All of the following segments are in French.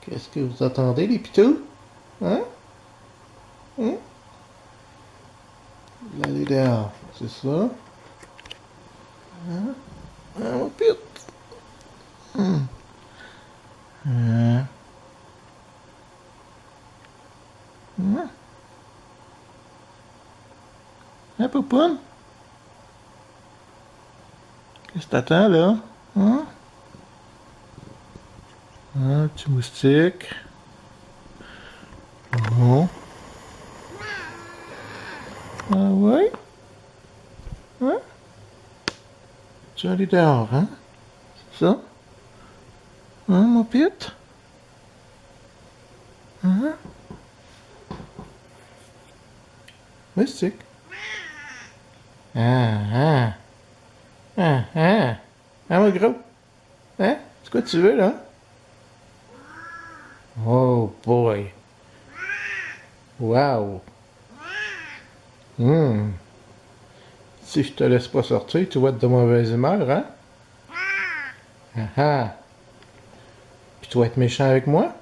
Qu'est-ce que vous attendez, les pitous? Hein? Hein? Vous allez dehors, c'est ça? Hein? Hein, mon pit? Hum. Hein? Hein? Hein, Poupoune? Qu'est-ce que t'attends, là? Hein? Un petit moustique. Bon. Ah ouais? Hein? Tu vas aller dehors, hein? C'est ça? Hein, mon pit? Hein? Moustique. Ah, ah. Ah, ah. Ah, mon gros. Hein? C'est quoi tu veux, là? Oh, boy. Wow. Si je te laisse pas sortir, tu vas être de mauvaise humeur, hein? Ah ah. Puis tu vas être méchant avec moi?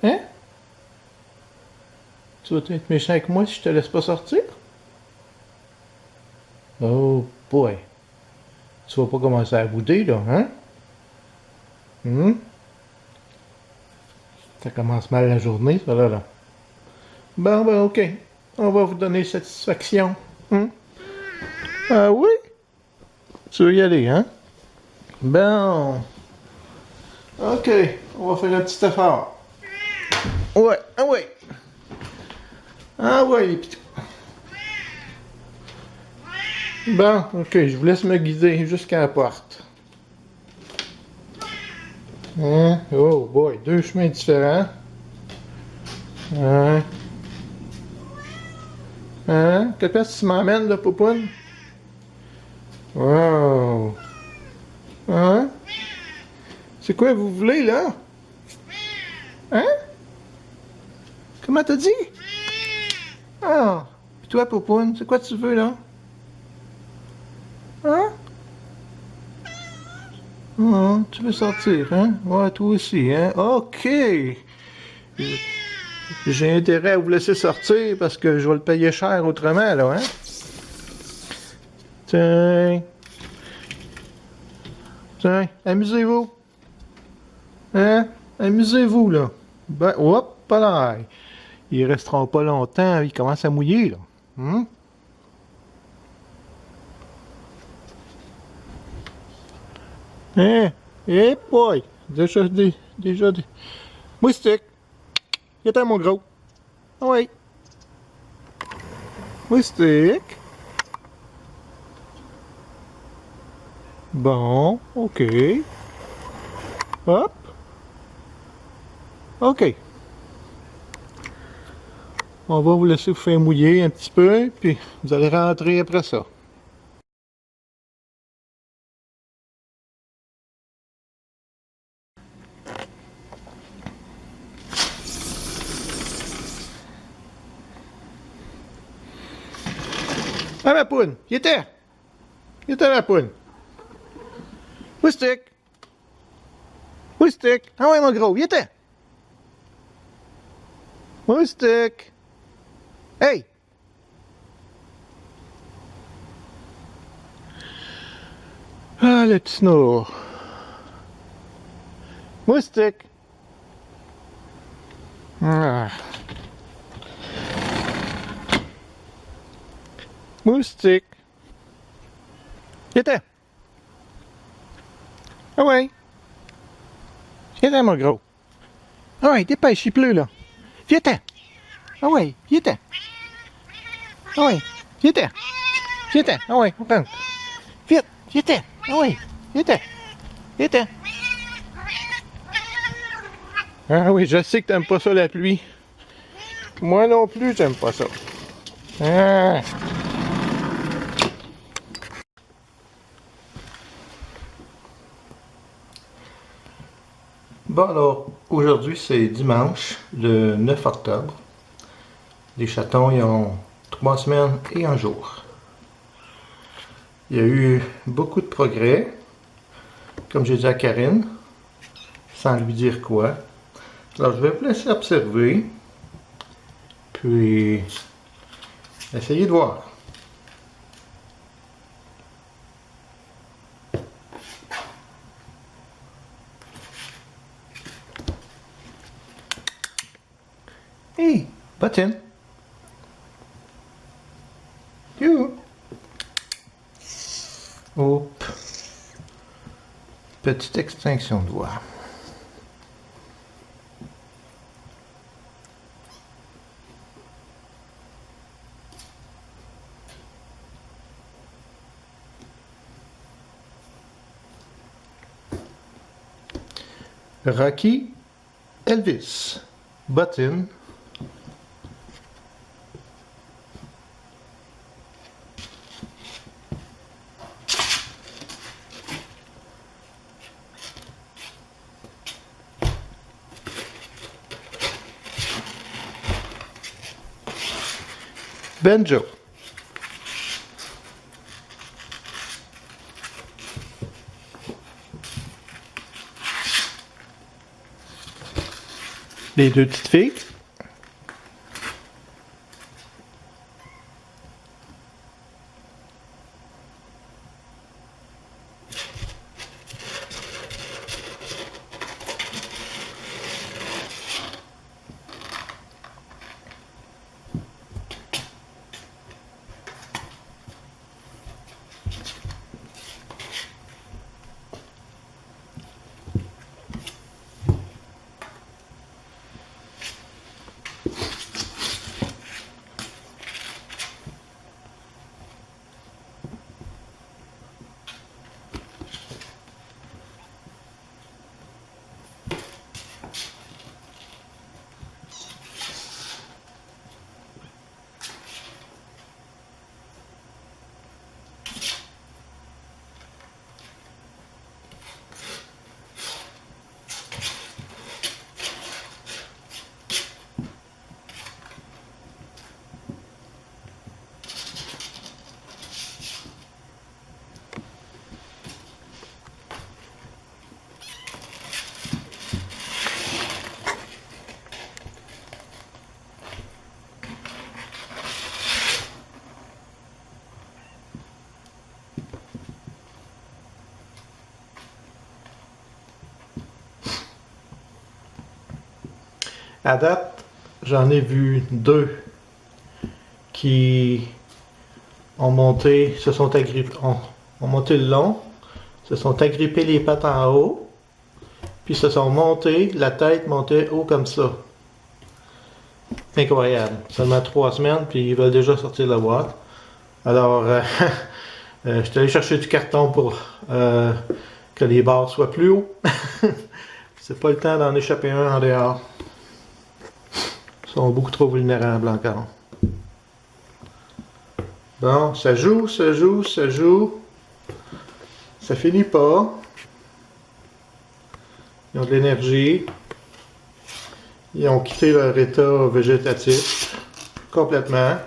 Hein? Tu vas être méchant avec moi si je te laisse pas sortir? Oh boy. Tu vas pas commencer à bouder, là, hein? Ça commence mal la journée, ça, là. Bon, ben, ok. On va vous donner satisfaction. Ah oui? Tu veux y aller, hein? Bon. Ok, on va faire un petit effort. Ouais, ah ouais. Ah ouais, les petits. Bon, ok, je vous laisse me guider jusqu'à la porte. Hein? Oh boy, deux chemins différents. Hein? Hein? Quelle place tu m'emmènes, là, Poupoune? Wow! Hein? C'est quoi vous voulez, là? Hein? Comment t'as dit? Ah! Puis toi, Poupoune, c'est quoi tu veux, là? Hein? Ah, tu veux sortir, hein? Ouais, toi aussi, hein? OK! J'ai intérêt à vous laisser sortir parce que je vais le payer cher autrement, là, hein? Tiens! Tiens, amusez-vous! Hein? Amusez-vous, là! Ben, hop, pas là! Ils resteront pas longtemps, ils commencent à mouiller, là. Hein? Eh boy! Déjà des... Moustique! Viens mon gros! Ah oui! Moustique! Bon, ok. Hop! Ok. On va vous laisser vous faire mouiller un petit peu, puis vous allez rentrer après ça. Ah, ma poune! Il était! Ma poune! Moustique! Moustique! Ah ouais, mon gros, il était! Moustique! Hey! Ah, le petit snour! Moustique! Ah. Moustique! Il était! Ah ouais! Viens mon gros! Ah ouais, dépêche, il pleut, là! Viens-t'en! Ah ouais, viens-t'en! Ah ouais, viens-t'en! Viens-t'en! Ah ouais, on rentre! Vite! Viens-t'en! Ah ouais, viens-t'en! Viens-t'en! Ah oui, je sais que t'aimes pas ça, la pluie. Moi non plus, j'aime pas ça. Ah. Bon alors, aujourd'hui c'est dimanche, le 9 octobre. Les chatons, ils ont 3 semaines et 1 jour. Il y a eu beaucoup de progrès. Comme j'ai dit à Karine, sans lui dire quoi. Alors, je vais vous laisser observer, puis essayer de voir. Hey, Button. You. Hop. Petite extinction de voix. Rocky, Elvis, Button. Banjo. Les deux petites filles. À date, j'en ai vu deux qui ont monté, se sont agrippés, ont monté le long, se sont agrippés les pattes en haut, puis se sont montés, la tête montait haut comme ça. Incroyable. Seulement 3 semaines, puis ils veulent déjà sortir de la boîte. Alors, je suis allé chercher du carton pour que les barres soient plus hauts. C'est pas le temps d'en échapper un en dehors. Ils sont beaucoup trop vulnérables encore. Bon, ça joue, ça joue, ça joue. Ça finit pas. Ils ont de l'énergie. Ils ont quitté leur état végétatif complètement.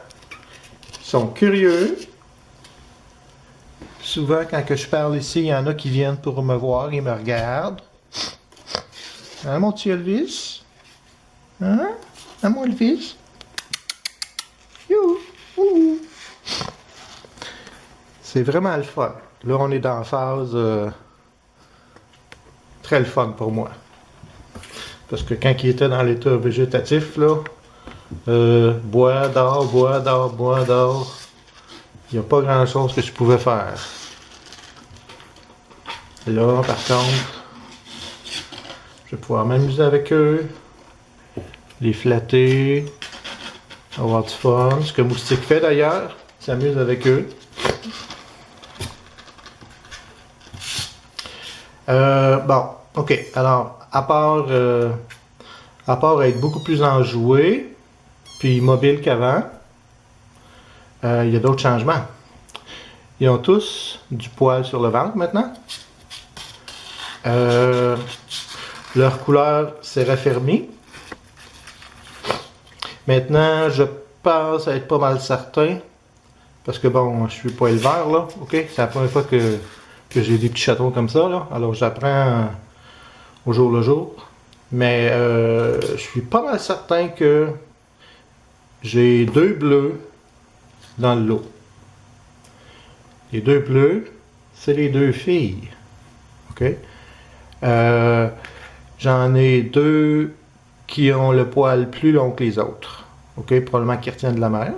Ils sont curieux. Souvent, quand que je parle ici, il y en a qui viennent pour me voir, ils me regardent. Hein, mon petit Elvis? Hein? Hein, mon Elvis? Youhou! C'est vraiment le fun. Là, on est dans la phase très le fun pour moi. Parce que quand il était dans l'état végétatif, là, bois, dors, bois, dors, bois, dors, il n'y a pas grand-chose que je pouvais faire. Là, par contre, je vais pouvoir m'amuser avec eux, les flatter, avoir du fun. Ce que Moustique fait d'ailleurs, il s'amuse avec eux. Bon, ok. Alors, à part être beaucoup plus enjoué, puis mobile qu'avant, il y a d'autres changements. Ils ont tous du poil sur le ventre maintenant. Leur couleur s'est raffermie. Maintenant, je pense être pas mal certain, parce que bon, je suis pas éleveur là, ok? C'est la première fois que j'ai des petits chatons comme ça, là. Alors j'apprends au jour le jour. Mais je suis pas mal certain que j'ai 2 bleus dans le lot. Les 2 bleus, c'est les 2 filles. OK? J'en ai 2 qui ont le poil plus long que les autres. OK? Probablement qui retiennent de la mère.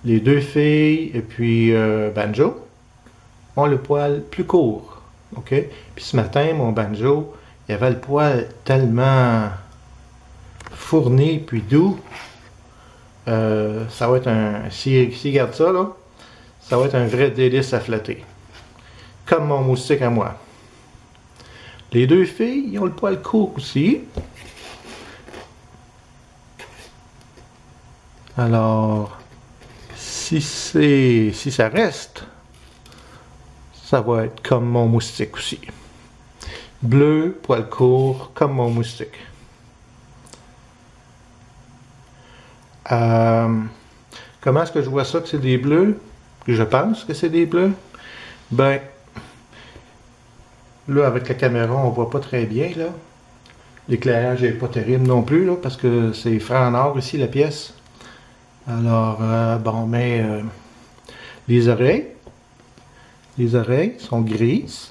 Les 2 filles et puis Banjo ont le poil plus court. OK? Puis ce matin, mon Banjo, il avait le poil tellement fourni puis doux. Ça va être un... S'il garde ça, là, ça va être un vrai délice à flatter. Comme mon moustique à moi. Les 2 filles, ils ont le poil court aussi. Alors, si ça reste, ça va être comme mon moustique aussi. Bleu, poil court, comme mon moustique. Comment est-ce que je vois ça que c'est des bleus? Que je pense que c'est des bleus? Ben, là, avec la caméra, on voit pas très bien, là. L'éclairage n'est pas terrible non plus, là, parce que c'est franc en or ici, la pièce. Alors, bon, mais les oreilles sont grises.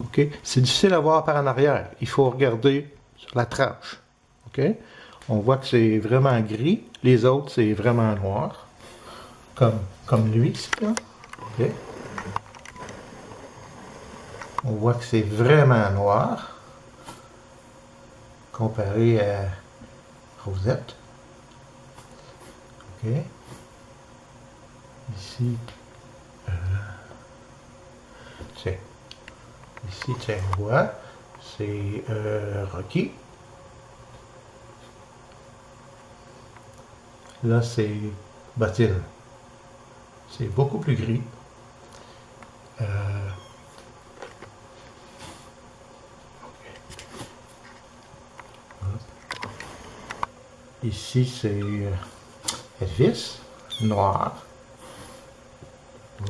OK? C'est difficile à voir par en arrière. Il faut regarder sur la tranche. OK? On voit que c'est vraiment gris. Les autres, c'est vraiment noir. Comme lui, ici, là. OK? On voit que c'est vraiment noir. Comparé à Rosette. OK? Ici, tiens. Ici, tiens, on voit. C'est Rocky. Là, c'est Bottine. C'est beaucoup plus gris. Ici, c'est Elvis, noir.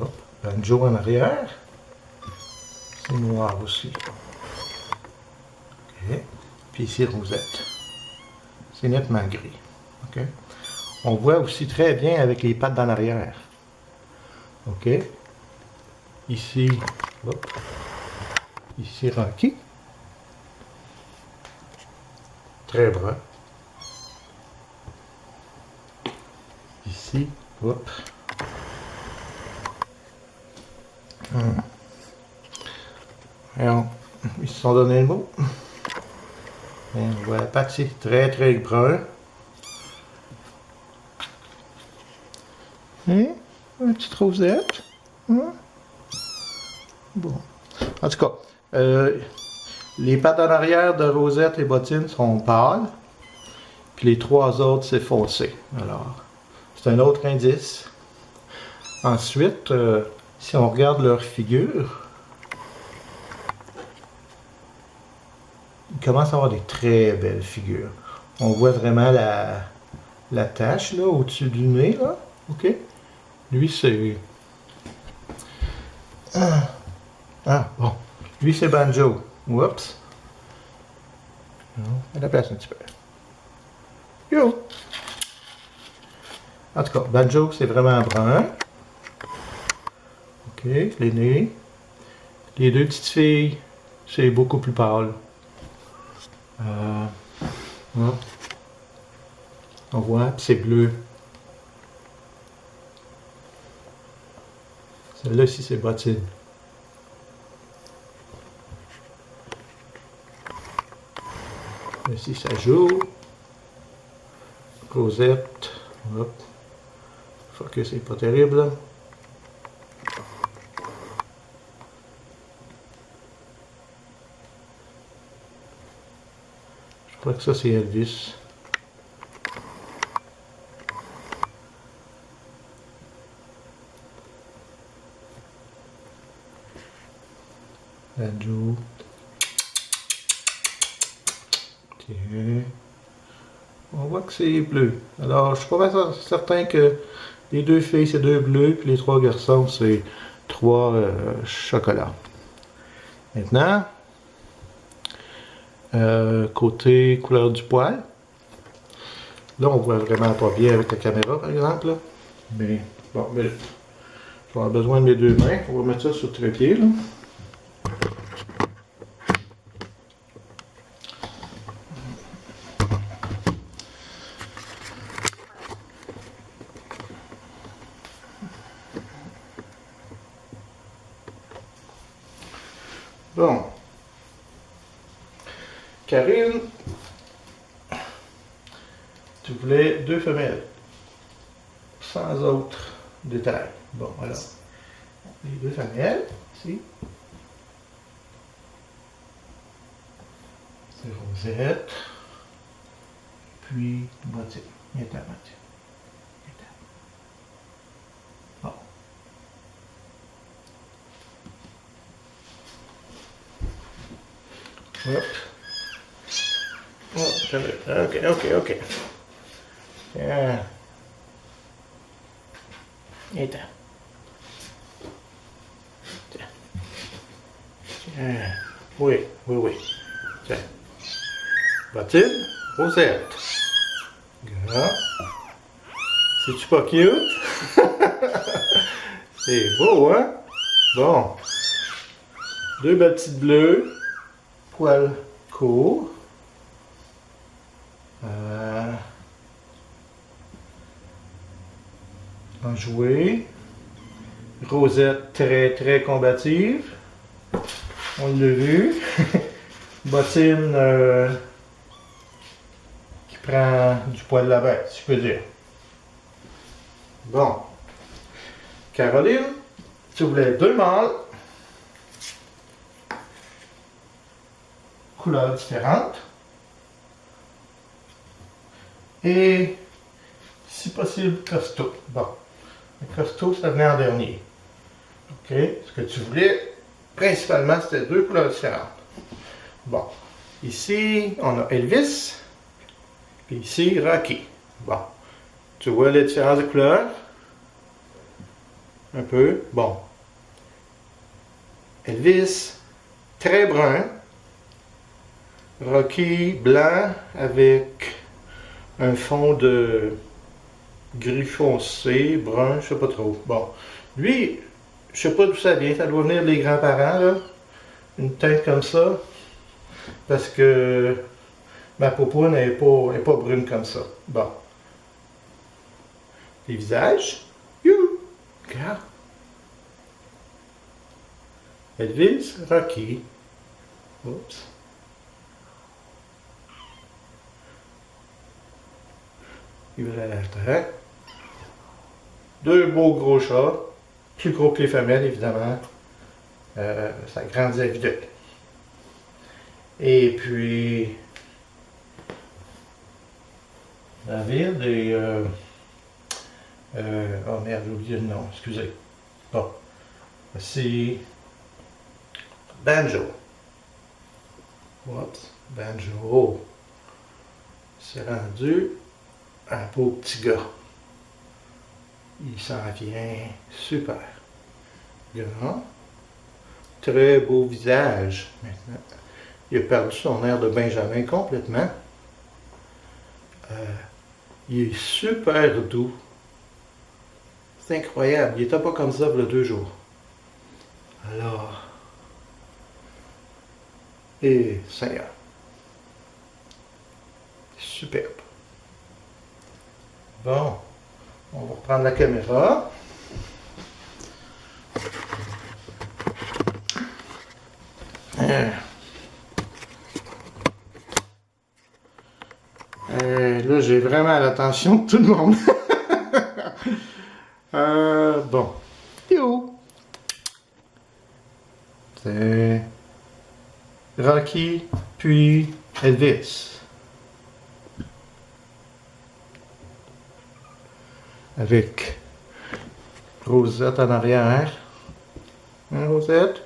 Hop. Banjo en arrière. C'est noir aussi. OK. Puis ici, Rosette. C'est nettement gris. OK. On voit aussi très bien avec les pattes en arrière. OK. Ici, hop. Ici, Rocky. Très brun. Ici, hop. Alors, ils se sont donné le mot. Et on voit la patte ici, très très brun. Hein? Une petite rosette. Hein? Bon. En tout cas, les pattes en arrière de Rosette et Bottine sont pâles. Puis les 3 autres, c'est foncé. Alors, c'est un autre indice. Ensuite, si on regarde leur figure, ils commencent à avoir des très belles figures. On voit vraiment la tache là au-dessus du nez là. OK? Lui c'est bon. Lui c'est Banjo. Oups. À la place un petit peu. Yo. En tout cas, Banjo c'est vraiment brun. OK, l'aîné. Les 2 petites filles, c'est beaucoup plus pâle. On voit, c'est bleu. Celle-là ici, c'est Bottine. Ici, ça joue. Rosette. Hop. Focus, c'est pas terrible, là. Je crois que ça, c'est Elvis. Banjo. Tiens. On voit que c'est bleu. Alors, je suis pas certain que les 2 filles, c'est 2 bleus, puis les 3 garçons, c'est 3 chocolats. Maintenant, côté couleur du poil. Là, on voit vraiment pas bien avec la caméra, par exemple. Là. Mais bon, mais, je vais avoir besoin de mes deux mains. On va mettre ça sur le trépied. Là. Bon. Karine, tu voulais deux femelles. Sans autre détail. Bon, alors. Les deux femelles, ici. C'est Rosette. Puis Bottine. Viens ta Bottine. Bon. Hop. Oh, ok. Yeah. Viens-t'en. Tiens. Oui. Tiens. Bottine, Rosette. Regarde. C'est-tu pas cute? C'est beau, hein? Bon. Deux belles petites bleues. Poil court. Enjouée. Rosette très combative. On l'a vu. Bottine qui prend du poil de la bête, si je peux dire. Bon. Caroline, tu voulais deux mâles. Couleurs différentes. Et, si possible, costaud. Bon. Le costaud, ça venait en dernier. OK? Ce que tu voulais, principalement, c'était deux couleurs différentes. Bon. Ici, on a Elvis. Puis ici, Rocky. Bon. Tu vois les différences de couleurs? Un peu. Bon. Elvis, très brun. Rocky, blanc, avec un fond de gris foncé, brun, je sais pas trop. Bon. Lui, je sais pas d'où ça vient. Ça doit venir des grands-parents, là. Une teinte comme ça. Parce que ma popoune n'est pas brune comme ça. Bon. Les visages. You! Regarde. Elvis, Rocky. Oups. Il va la terre. Deux beaux gros chats. Plus gros que les femelles, évidemment. Ça grandit à vite. Et puis, David et... oh merde, j'ai oublié le nom, excusez. Bon, c'est Banjo. Oups, Banjo. C'est rendu un beau petit gars. Il s'en vient super. Grand. Très beau visage maintenant. Il a perdu son air de Benjamin complètement. Il est super doux. C'est incroyable. Il n'était pas comme ça il y a 2 jours. Alors. Et Seigneur. Superbe. Bon. On va reprendre la caméra. Là, j'ai vraiment l'attention de tout le monde. Bon. Yo! C'est Rocky, puis Elvis. Avec Rosette en arrière. Hein, Rosette?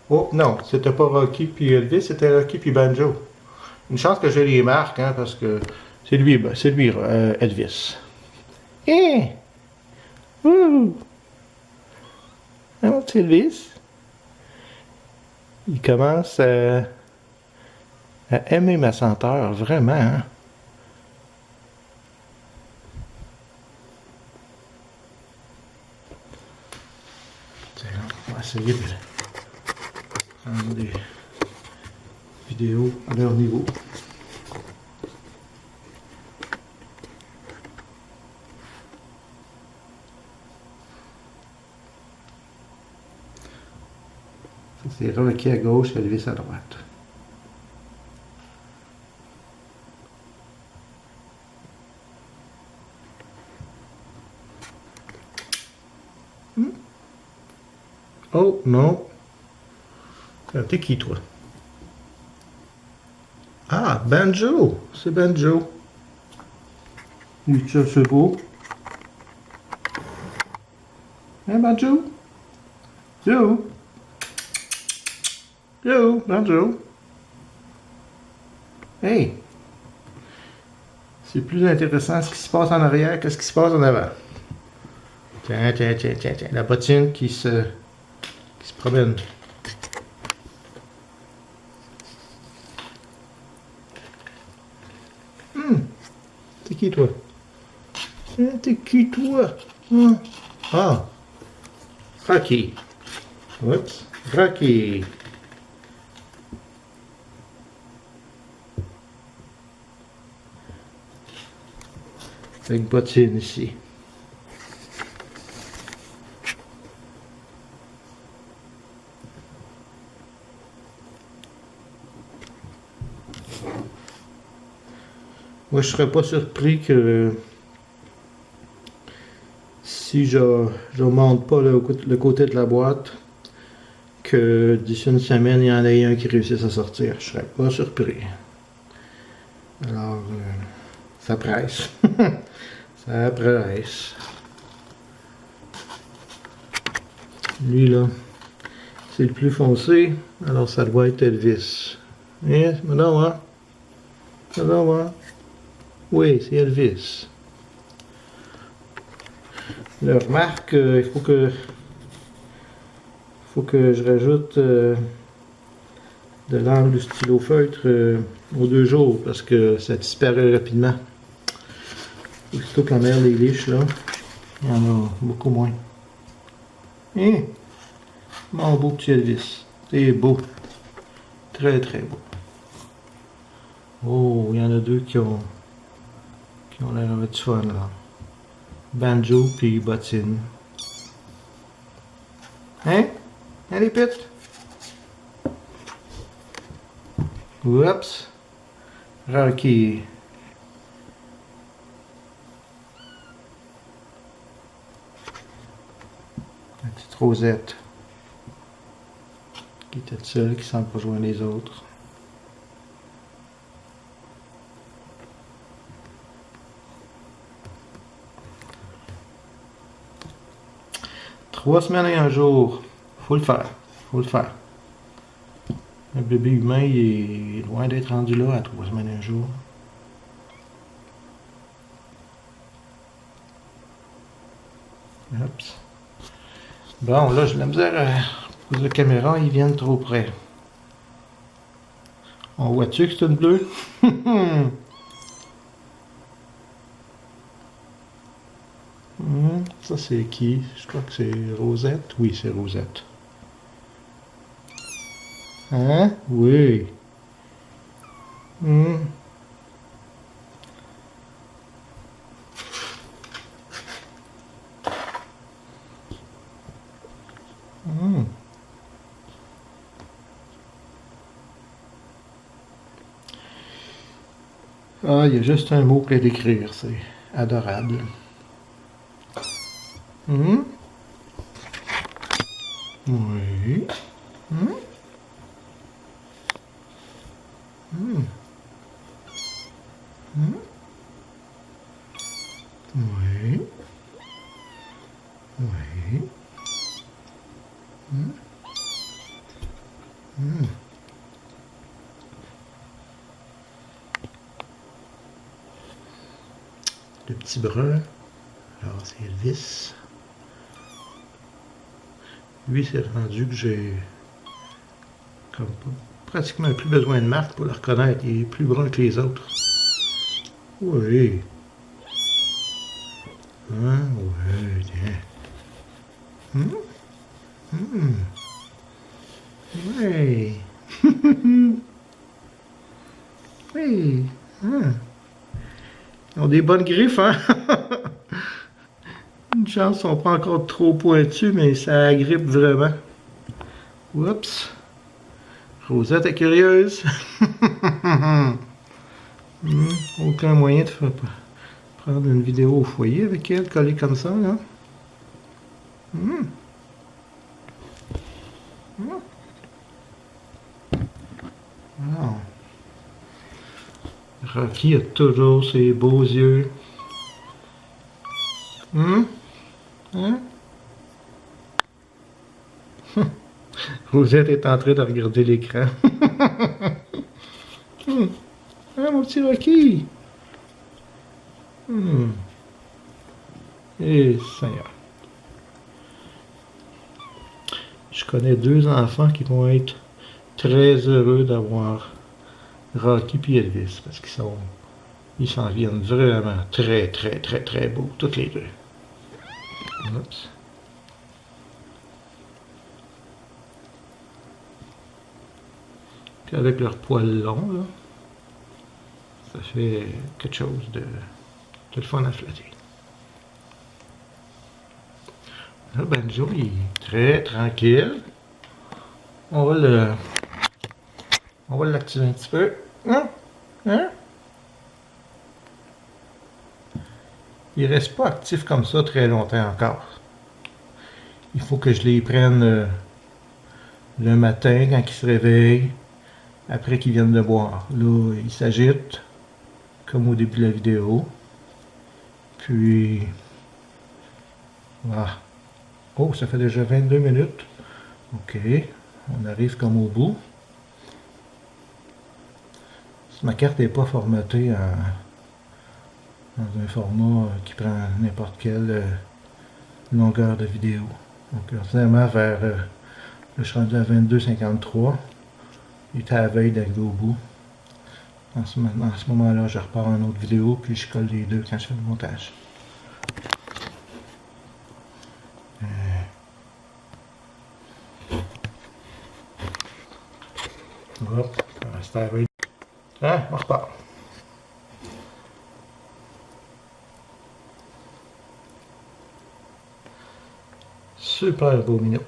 Oh non, c'était pas Rocky puis Elvis, c'était Rocky puis Banjo. Une chance que j'ai les marques, hein, parce que c'est lui, Elvis. Eh! Ouh! Hein, mon petit Elvis? Il commence à aimer ma senteur, vraiment. Hein? Tiens, on va essayer de prendre des vidéos à leur niveau. C'est Rocky à gauche et Elvis à droite. Oh non. T'es qui toi? Ah, Banjo! C'est Banjo. Tu c'est beau. Hein, Banjo? Joe? Joe, Banjo? Hey! C'est plus intéressant ce qui se passe en arrière que ce qui se passe en avant. Tiens, tiens, tiens, tiens, tiens. La bottine qui se promène. T'es qui toi? T'es qui toi? Ah! Rocky. Oups. Rocky. Avec bottine ici. Moi, je serais pas surpris que si je monte pas le côté de la boîte, que d'ici une semaine, il y en ait un qui réussisse à sortir. Je serais pas surpris. Alors, ça presse. Ça presse. Lui, là, c'est le plus foncé, alors ça doit être Elvis. Hein? Maintenant, hein? Maintenant, hein? Oui, c'est Elvis. Là, remarque, il faut que je rajoute de l'encre du stylo feutre aux 2 jours parce que ça disparaît rapidement. Aussitôt que la mer est liche, là, il y en a beaucoup moins. Hein? Mon beau petit Elvis. C'est beau. Très très beau. Oh, il y en a 2 qui ont l'air avec du fun là. Banjo puis bottine. Hein? Allez, pite! Oups! Rocky. La petite Rosette. Qui était seule, qui semble pas joindre les autres. Trois semaines et un jour. Faut le faire. Faut le faire. Le bébé humain, il est loin d'être rendu là à 3 semaines et un jour. Oups. Bon, là, j'ai la misère à poser la caméra, ils viennent trop près. On voit-tu que c'est une bleue? Ça, c'est qui? Je crois que c'est Rosette. Oui, c'est Rosette. Hein? Oui. Ah, il y a juste un mot pour l'écrire, c'est adorable. Oui. Oui. Oui. Le petit brun. Alors, c'est Elvis. Lui, c'est rendu que j'ai comme pratiquement plus besoin de marque pour le reconnaître. Il est plus brun que les autres. Oui. Hein? Oui, tiens. Oui. Oui. Hein? Ils ont des bonnes griffes, hein? Une chance, ils sont pas encore trop pointus, mais ça agrippe vraiment. Oups. Rosette est curieuse. Aucun moyen de faire prendre une vidéo au foyer avec elle, collée comme ça, là. Ah. Rocky a toujours ses beaux yeux. Hein? Rosette est en train de regarder l'écran. Ah, mon petit Rocky! Eh, Seigneur. Je connais deux enfants qui vont être très heureux d'avoir Rocky et Elvis parce ils s'en viennent vraiment très, très, très, très beaux, toutes les deux. Oups. Puis avec leur poil long, là, ça fait quelque chose de le fun à flatter. Là, Banjo, il est très tranquille. On va l'activer un petit peu. Hein? Hein? Il reste pas actif comme ça très longtemps encore. Il faut que je les prenne le matin quand il se réveille, après qu'il vienne de boire. Là, il s'agite, comme au début de la vidéo. Puis, voilà. Oh, ça fait déjà 22 minutes. Ok, on arrive comme au bout. Ma carte n'est pas formatée dans un format qui prend n'importe quelle longueur de vidéo. Donc, finalement, vers je suis rendu à 22,53. Il était à la veille d'arriver au bout. En ce moment-là, je repars en autre vidéo, puis je colle les deux quand je fais le montage. Hop, c'est à la veille. Hein, on repart. Super beau minou.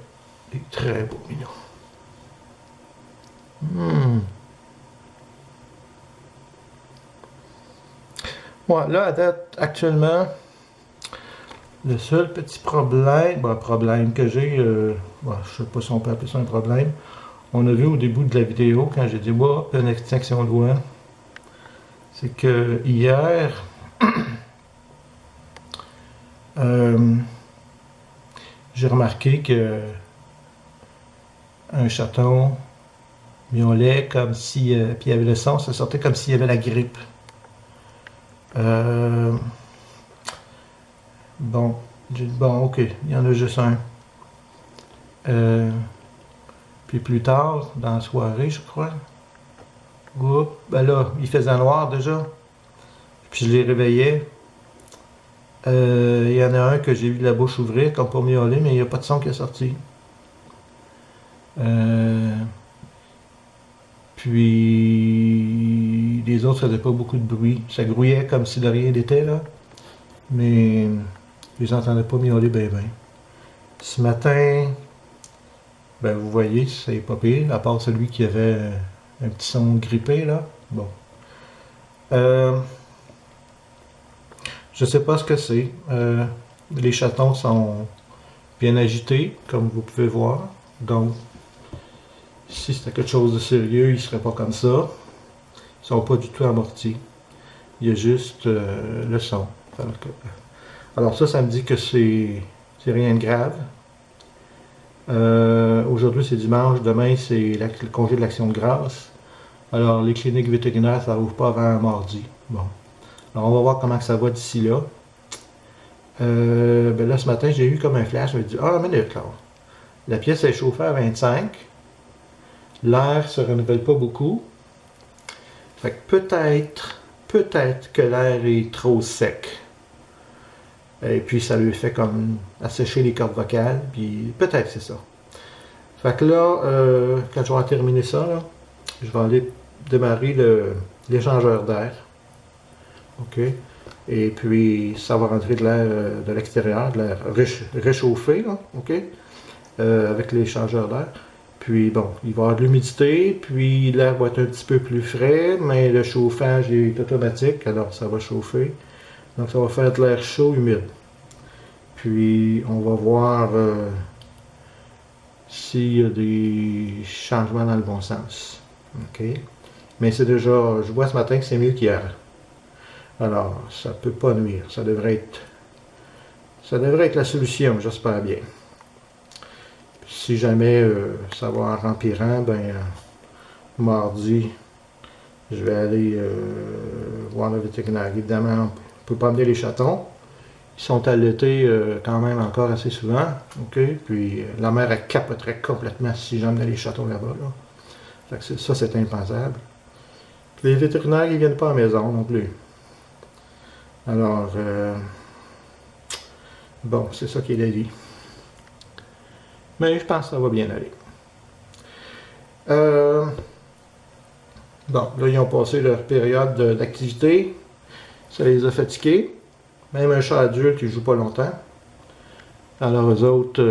Des très beaux minous. Ouais, là, à date, actuellement, le seul petit problème que j'ai, je sais pas si on peut appeler ça un problème, on a vu au début de la vidéo, quand j'ai dit, une extinction de voix, c'est que hier, j'ai remarqué que un chaton miaulait comme si, puis il y avait le son, ça sortait comme s'il y avait la grippe. Bon, j'ai dit, bon, ok, il y en a juste un. Puis plus tard, dans la soirée, je crois, ben là, il faisait noir déjà, puis je les réveillais. Il y en a un que j'ai vu de la bouche ouvrir, comme pour miauler, mais il n'y a pas de son qui est sorti. Puis les autres faisaient pas beaucoup de bruit. Ça grouillait comme si de rien n'était, là. Mais je les entendais pas miauler ben. Ce matin, ben vous voyez, c'est pas pire, à part celui qui avait un petit son grippé, là. Bon. Je sais pas ce que c'est. Les chatons sont bien agités, comme vous pouvez voir. Donc, si c'était quelque chose de sérieux, ils ne seraient pas comme ça. Ils sont pas du tout amortis. Il y a juste le son. Alors ça me dit que c'est rien de grave. Aujourd'hui c'est dimanche, demain c'est le congé de l'Action de grâce. Alors les cliniques vétérinaires ça rouvre pas avant mardi. Bon. Alors on va voir comment ça va d'ici là. Ben là ce matin j'ai eu comme un flash, je me dis, ah une minute là. La pièce est chauffée à 25. L'air se renouvelle pas beaucoup. Fait que peut-être que l'air est trop sec. Et puis ça lui fait comme assécher les cordes vocales, puis peut-être c'est ça. Fait que là, quand je vais terminer ça, là, je vais aller démarrer l'échangeur d'air. OK? Et puis ça va rentrer de l'air de l'extérieur, de l'air réchauffé, là, OK? Avec l'échangeur d'air. Puis bon, il va y avoir de l'humidité, puis l'air va être un petit peu plus frais, mais le chauffage est automatique, alors ça va chauffer. Donc ça va faire de l'air chaud, humide. Puis on va voir s'il y a des changements dans le bon sens. OK? Mais c'est déjà, je vois ce matin que c'est mieux qu'hier. Alors, ça peut pas nuire. Ça devrait être la solution, j'espère bien. Si jamais ça va en empirant, ben mardi, je vais aller voir le vétérinaire. Évidemment, on ne peut pas emmener les chatons. Ils sont allaités quand même encore assez souvent. OK? Puis la mère, elle capoterait complètement si j'emmenais les chatons là-bas. Là. Fait que ça, c'est impensable. Les vétérinaires, ils viennent pas à la maison non plus. Alors, bon, c'est ça qui est la vie. Mais je pense que ça va bien aller. Bon, là, ils ont passé leur période d'activité. Ça les a fatigués. Même un chat adulte, il ne joue pas longtemps. Alors, eux autres,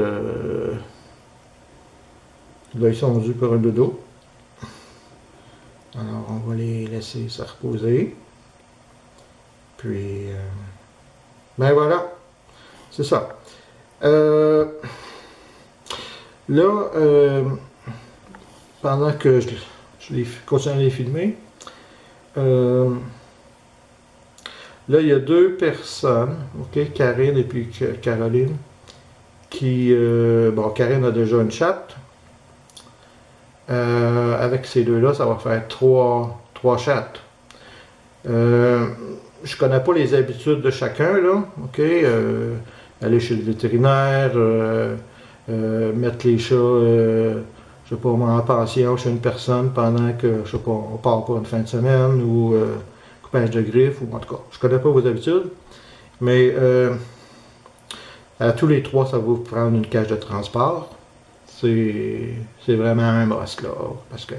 là, ils sont dus pour un dodo. Alors, on va les laisser se reposer. Puis, ben voilà, c'est ça. Là, pendant que je continue à les filmer, là, il y a deux personnes, ok, Karine et puis Caroline, qui, bon, Karine a déjà une chatte. Avec ces deux-là, ça va faire trois chattes. Je connais pas les habitudes de chacun, là, ok? Aller chez le vétérinaire, mettre les chats, je sais pas, en pension chez une personne pendant que, je sais pas, on part pour une fin de semaine, ou coupage de griffes, ou en tout cas, je connais pas vos habitudes, mais à tous les trois, ça va vous prendre une cage de transport. C'est vraiment un must, là, parce que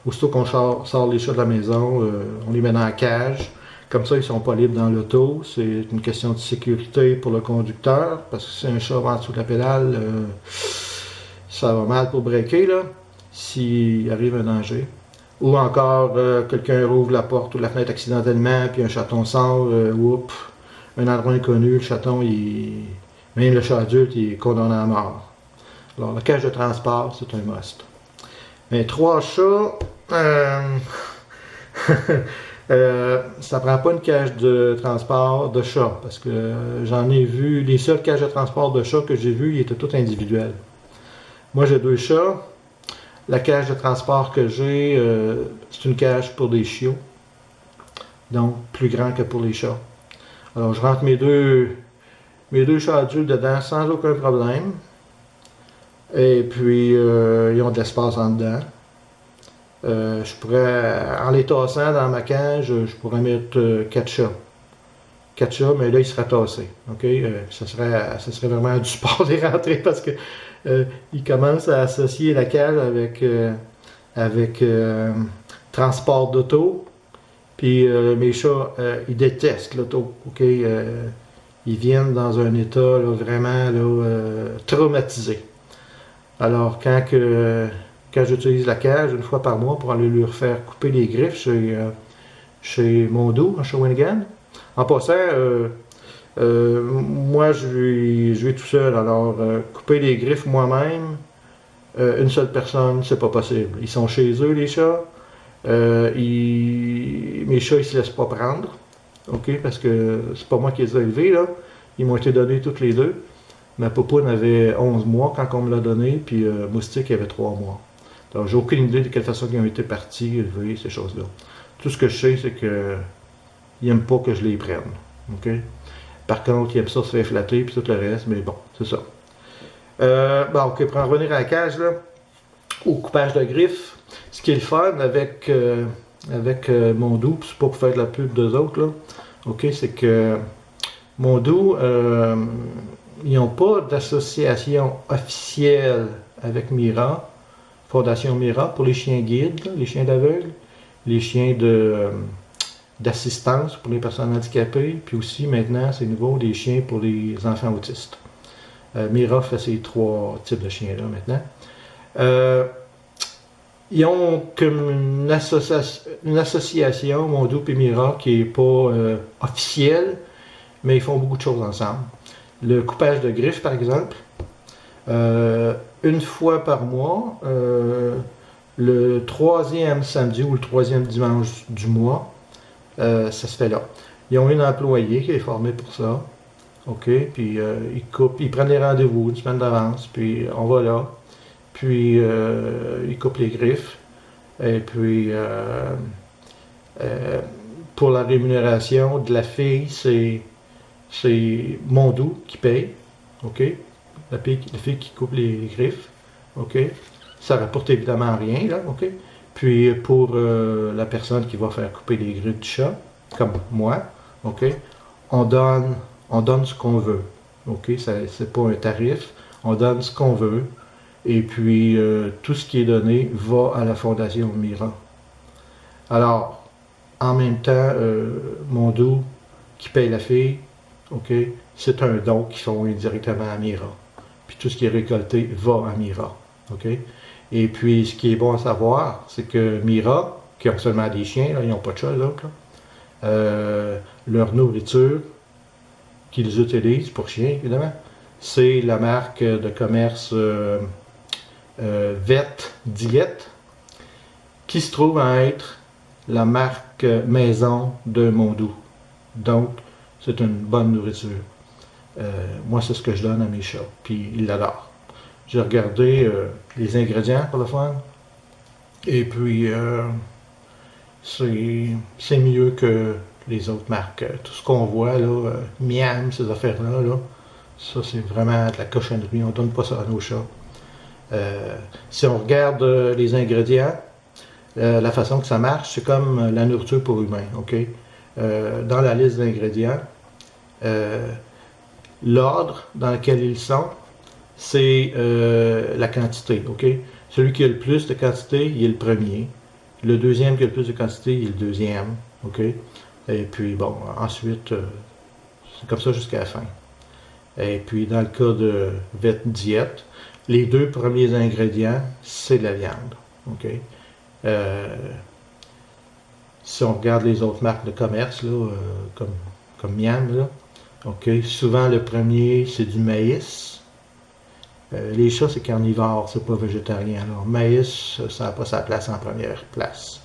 aussitôt qu'on sort les chats de la maison, on les met dans la cage. Comme ça, ils ne sont pas libres dans l'auto. C'est une question de sécurité pour le conducteur, parce que si un chat va en dessous de la pédale, ça va mal pour breaker, là, s'il arrive un danger. Ou encore, quelqu'un rouvre la porte ou la fenêtre accidentellement, puis un chaton sort, un endroit inconnu, le chaton, même le chat adulte, il est condamné à mort. Alors, la cage de transport, c'est un must. Mais trois chats, ça prend pas une cage de transport de chat, parce que j'en ai vu, les seules cages de transport de chat que j'ai vues, ils étaient toutes individuelles. Moi, j'ai deux chats. La cage de transport que j'ai, c'est une cage pour des chiots, donc plus grand que pour les chats. Alors, je rentre mes deux chats adultes dedans sans aucun problème. Et puis, ils ont de l'espace en dedans. Je pourrais, en les tassant dans ma cage, je pourrais mettre 4 chats. 4 chats, mais là, ils seraient tassés. Okay? Ça serait vraiment du sport les rentrer parce que ils commencent à associer la cage avec transport d'auto. Puis mes chats, ils détestent l'auto. Okay? Ils viennent dans un état là, vraiment là, traumatisé. Alors, quand j'utilise la cage une fois par mois pour aller leur faire couper les griffes chez Mondo, chez Shawinigan, en passant, moi je vais tout seul. Alors, couper les griffes moi-même, une seule personne, c'est pas possible. Ils sont chez eux, les chats. Mes chats, ils se laissent pas prendre. OK? Parce que c'est pas moi qui les ai élevés, là. Ils m'ont été donnés toutes les deux. Ma popoune avait 11 mois quand on me l'a donné, puis Moustique avait 3 mois. Donc, j'ai aucune idée de quelle façon ils ont été partis, élevés, ces choses-là. Tout ce que je sais, c'est qu'ils n'aiment pas que je les prenne. Okay? Par contre, ils aiment ça se faire flatter, puis tout le reste, mais bon, c'est ça. Bon, ok, pour en revenir à la cage, là, au coupage de griffes, ce qui est le fun avec Mondou, c'est pas pour faire de la pub d'eux autres, là, ok, c'est que Mondou, ils n'ont pas d'association officielle avec Mira, Fondation Mira, pour les chiens guides, là, les chiens d'aveugle, les chiens d'assistance pour les personnes handicapées, puis aussi maintenant, c'est nouveau, des chiens pour les enfants autistes. Mira fait ces 3 types de chiens-là maintenant. Ils ont comme une association, Mondou et Mira, qui n'est pas officielle, mais ils font beaucoup de choses ensemble. Le coupage de griffes, par exemple, une fois par mois, le 3e samedi ou le 3e dimanche du mois, ça se fait là. Ils ont une employée qui est formée pour ça. OK, puis ils prennent des rendez-vous une semaine d'avance, puis on va là. Puis ils coupent les griffes. Et puis pour la rémunération de la fille, c'est Mondou qui paye. OK? La fille qui coupe les griffes. OK? Ça rapporte évidemment rien, là. OK? Puis pour la personne qui va faire couper les griffes du chat, comme moi, OK? On donne ce qu'on veut. OK? C'est pas un tarif. On donne ce qu'on veut. Et puis, tout ce qui est donné va à la Fondation Mira. Alors, en même temps, Mondou, qui paye la fille, OK? C'est un don qu'ils font indirectement à Mira. Puis tout ce qui est récolté va à Mira. OK? Et puis, ce qui est bon à savoir, c'est que Mira, qui ont seulement des chiens, là, ils n'ont pas de chat, l'autre, leur nourriture qu'ils utilisent pour chiens, évidemment, c'est la marque de commerce Vet Diet, qui se trouve à être la marque maison de Mondou. Donc, c'est une bonne nourriture. Moi, c'est ce que je donne à mes chats, puis ils l'adorent. J'ai regardé les ingrédients pour le fun, et puis c'est mieux que les autres marques. Tout ce qu'on voit, là, Miam, ces affaires-là, là, ça c'est vraiment de la cochonnerie, on donne pas ça à nos chats. Si on regarde les ingrédients, la façon que ça marche, c'est comme la nourriture pour humains, ok? Dans la liste d'ingrédients, l'ordre dans lequel ils sont, c'est la quantité, ok? Celui qui a le plus de quantité, il est le premier. Le deuxième qui a le plus de quantité, il est le deuxième, ok? Et puis, bon, ensuite, c'est comme ça jusqu'à la fin. Et puis, dans le cas de Vet Diet, les 2 premiers ingrédients, c'est de la viande, ok? Si on regarde les autres marques de commerce, là, comme Miam, là, ok, souvent le premier, c'est du maïs. Les chats, c'est carnivore, c'est pas végétarien. Alors, maïs, ça n'a pas sa place en première place.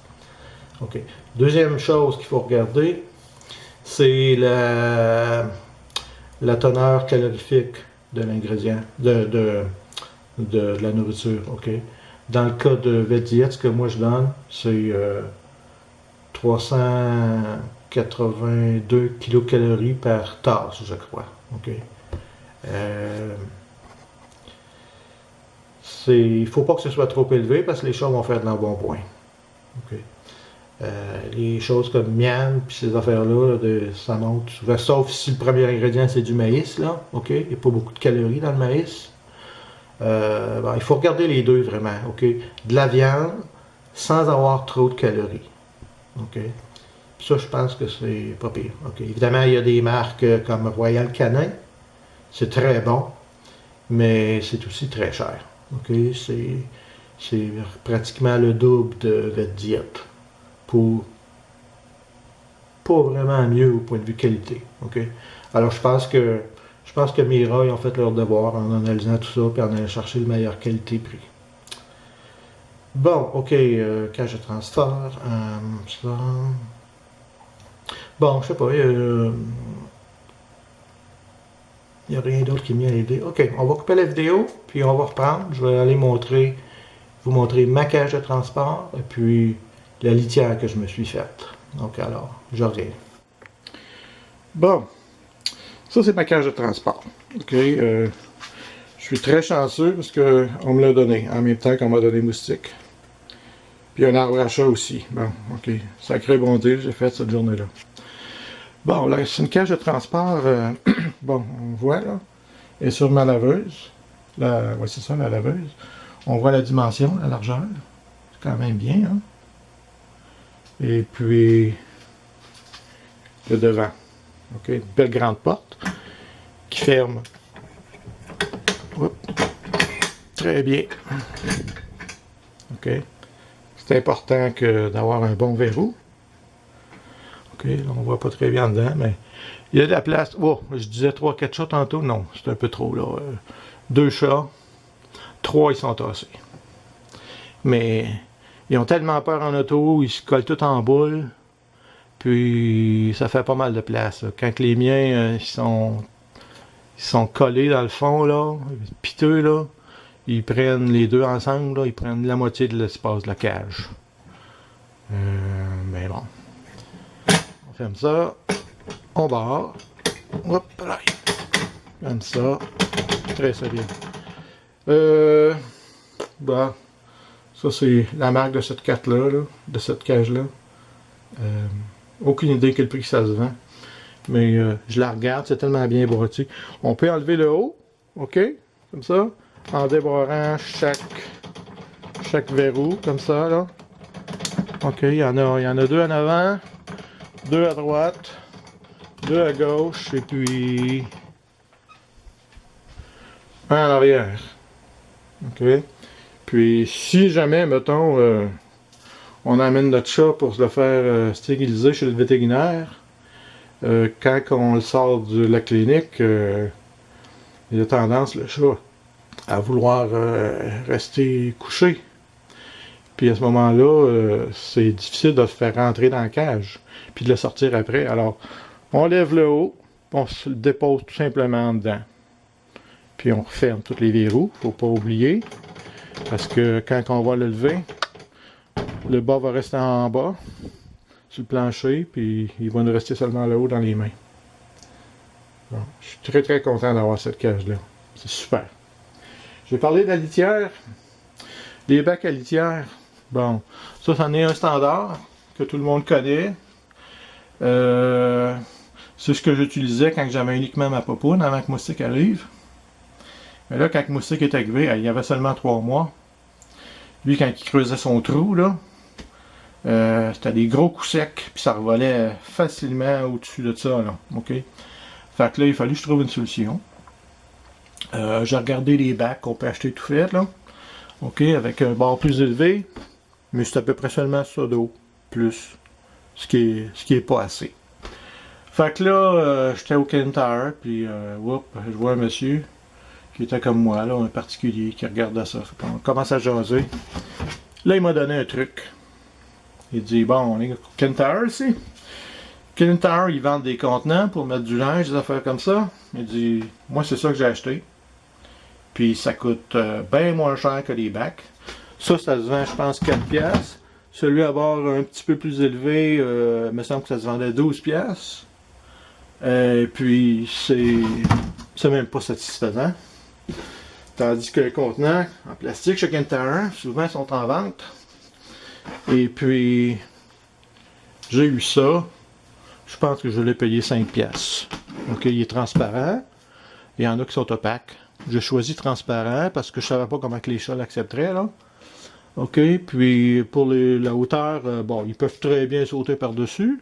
OK. Deuxième chose qu'il faut regarder, c'est la teneur calorifique de l'ingrédient, de la nourriture. OK. Dans le cas de VetDiet, ce que moi je donne, c'est 382 kilocalories par tasse, je crois. OK. Il ne faut pas que ce soit trop élevé parce que les chats vont faire de l'embonpoint. Okay. Les choses comme miam puis ces affaires-là, ça monte souvent, sauf si le premier ingrédient c'est du maïs, là, ok? Il n'y a pas beaucoup de calories dans le maïs. Il faut regarder les deux vraiment, ok? De la viande sans avoir trop de calories. Ok? Ça, je pense que c'est pas pire. Okay. Évidemment, il y a des marques comme Royal Canin, c'est très bon, mais c'est aussi très cher. Okay? C'est pratiquement le double de VetDiet pour pas vraiment mieux au point de vue qualité. Okay? Alors je pense que Mira ils ont fait leur devoir en analysant tout ça et en allant chercher le meilleur qualité-prix. Bon, ok, cage de transfert. Ça. Bon, je sais pas, il n'y a rien d'autre qui m'y a aidé. Ok, on va couper la vidéo, puis on va reprendre. Je vais aller vous montrer ma cage de transport et puis la litière que je me suis faite. Donc alors, je reviens. Bon, ça c'est ma cage de transport. Ok, je suis très chanceux parce qu'on me l'a donné en même temps qu'on m'a donné moustique. Puis un arbre à chat aussi. Bon, ok. Sacré bon deal, j'ai fait cette journée-là. Bon, là, c'est une cage de transport. Bon, on voit là. Elle est sur ma laveuse. Ouais, c'est ça, la laveuse. On voit la dimension, la largeur. C'est quand même bien, hein. Et puis, le devant. OK, une belle grande porte qui ferme. Oups. Très bien. OK. C'est important d'avoir un bon verrou. OK, là, on voit pas très bien dedans, mais il y a de la place. Oh, je disais 3-4 chats tantôt. Non, c'est un peu trop, là. 2 chats. 3, ils sont tassés. Mais ils ont tellement peur en auto, ils se collent tout en boule. Puis ça fait pas mal de place. Là. Quand les miens ils sont collés dans le fond, là, piteux, là, ils prennent les deux ensemble, là, ils prennent la moitié de l'espace de la cage. Mais bon. On ferme ça. On barre. Hop là. Comme ça. Très solide. Bah, ça c'est la marque de cette carte-là, là, de cette cage-là. Aucune idée quel prix ça se vend. Mais je la regarde, c'est tellement bien bâti. On peut enlever le haut, ok, comme ça, en débarrant chaque verrou, comme ça, là. Ok, il y en a 2 en avant, 2 à droite, 2 à gauche, et puis un en arrière. Ok. Puis si jamais, mettons, on amène notre chat pour se le faire stériliser chez le vétérinaire, quand on le sort de la clinique, il a tendance, le chat, à vouloir rester couché. Puis à ce moment-là, c'est difficile de le faire rentrer dans la cage, puis de le sortir après. Alors, on lève le haut, on se le dépose tout simplement dedans. Puis on referme tous les verrous, faut pas oublier. Parce que quand on va le lever, le bas va rester en bas, sur le plancher, puis il va nous rester seulement le haut dans les mains. Bon, je suis très très content d'avoir cette cage-là. C'est super. Je vais parler de la litière. Les bacs à litière. Bon, ça, c'en est un standard que tout le monde connaît. C'est ce que j'utilisais quand j'avais uniquement ma popoune avant que Moustique arrive. Mais là, quand Moustique est arrivé, il y avait seulement 3 mois. Lui, quand il creusait son trou, là, c'était des gros coups secs, puis ça revolait facilement au-dessus de ça, là. OK? Fait que là, il fallait que je trouve une solution. J'ai regardé les bacs qu'on peut acheter tout fait, là. OK? Avec un bord plus élevé, mais c'est à peu près seulement ça d'eau, plus. Ce qui est pas assez. Fait que là, j'étais au Kintyre, puis je vois un monsieur qui était comme moi, là, un particulier qui regardait ça. On commence à jaser. Là, il m'a donné un truc. Il dit, bon, on est au Kintyre ici. Kintyre, ils vendent des contenants pour mettre du linge, des affaires comme ça. Il dit, moi, c'est ça que j'ai acheté. Puis ça coûte bien moins cher que les bacs. Ça se vend, je pense, 4 piastres. Celui à bord un petit peu plus élevé, il me semble que ça se vendait 12 piastres. Puis c'est même pas satisfaisant. Tandis que les contenants en plastique chez Kintyre, souvent sont en vente. Et puis j'ai eu ça. Je pense que je l'ai payé 5 piastres. Ok, il est transparent. Il y en a qui sont opaques. J'ai choisi transparent parce que je savais pas comment que les chats l'accepteraient, là. OK, puis pour la hauteur, bon, ils peuvent très bien sauter par-dessus.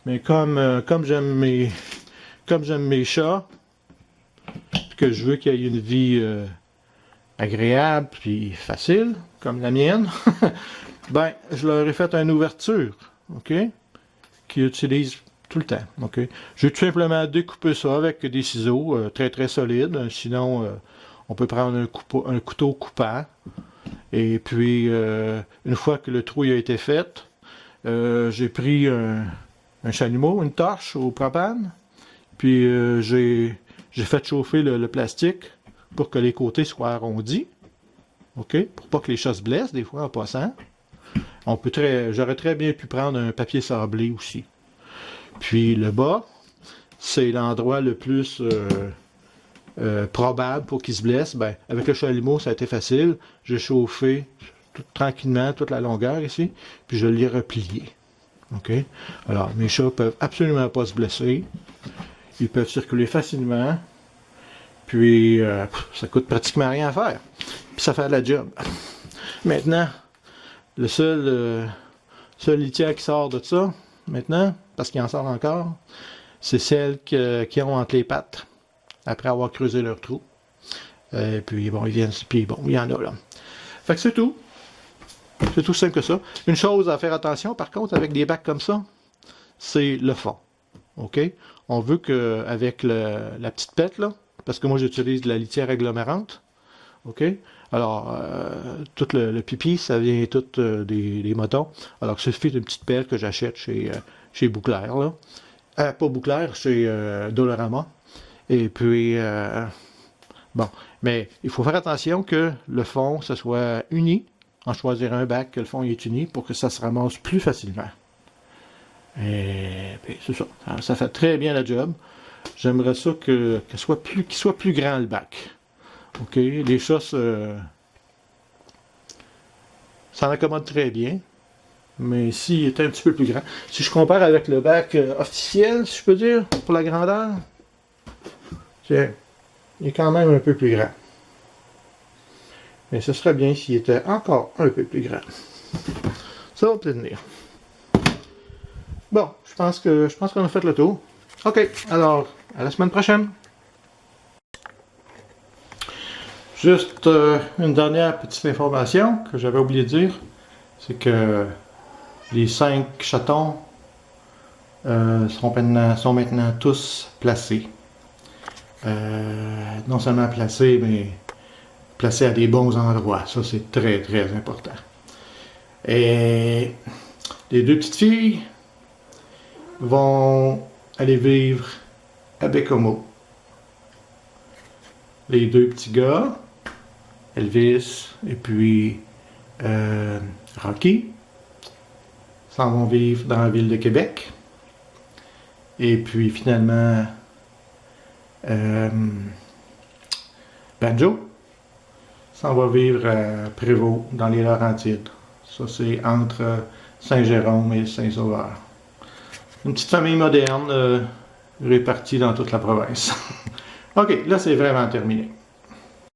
Mais comme j'aime mes chats, que je veux qu'ils aient une vie agréable puis facile, comme la mienne, ben, je leur ai fait une ouverture, OK, qu'ils utilisent tout le temps, OK. J'ai tout simplement découpé ça avec des ciseaux très très solides, sinon on peut prendre un couteau coupant. Et puis, une fois que le trou a été fait, j'ai pris un chalumeau, une torche au propane, puis j'ai fait chauffer le plastique pour que les côtés soient arrondis, ok, pour pas que les chats se blessent des fois en passant. J'aurais très bien pu prendre un papier sablé aussi. Puis le bas, c'est l'endroit le plus probable pour qu'ils se blessent, ben, avec le chalumeau, ça a été facile. J'ai chauffé tranquillement toute la longueur ici, puis je l'ai replié. OK? Alors, mes chats peuvent absolument pas se blesser. Ils peuvent circuler facilement. Puis, ça coûte pratiquement rien à faire. Puis, ça fait la job. Maintenant, le seul litière qui sort de ça, maintenant, parce qu'il en sort encore, c'est celles qui ont entre les pattes, après avoir creusé leur trou. Puis, bon, ils viennent, puis bon, il y en a là. Fait que c'est tout. C'est tout simple que ça. Une chose à faire attention, par contre, avec des bacs comme ça, c'est le fond. OK? On veut qu'avec la petite pète, là, parce que moi j'utilise de la litière agglomérante, OK? Alors, tout le pipi, ça vient tout des motons. Alors, il suffit d'une petite pelle que j'achète chez Bouclair, là. Pas Bouclair, chez Dolorama. Et puis, bon, mais il faut faire attention que le fond, ça soit uni. En choisir un bac que le fond est uni pour que ça se ramasse plus facilement. Et puis, c'est ça. Ça fait très bien la job. J'aimerais ça qu'il soit plus grand le bac. OK? Les chats s'en accommodent très bien. Mais s'il était un petit peu plus grand. Si je compare avec le bac officiel, si je peux dire, pour la grandeur, tiens, il est quand même un peu plus grand. Mais ce serait bien s'il était encore un peu plus grand. Ça va peut-être venir. Bon, je pense qu'on a fait le tour. OK, alors, à la semaine prochaine. Juste une dernière petite information que j'avais oublié de dire, c'est que les 5 chatons sont maintenant tous placés. Non seulement placés, mais placés à des bons endroits. Ça, c'est très, très important. Et les 2 petites filles vont aller vivre à Bécomo. Les 2 petits gars, Elvis et puis Rocky, s'en vont vivre dans la ville de Québec. Et puis finalement, Banjo s'en va vivre à Prévost, dans les Laurentides. Ça, c'est entre Saint-Jérôme et Saint-Sauveur. Une petite famille moderne répartie dans toute la province. OK, là, c'est vraiment terminé.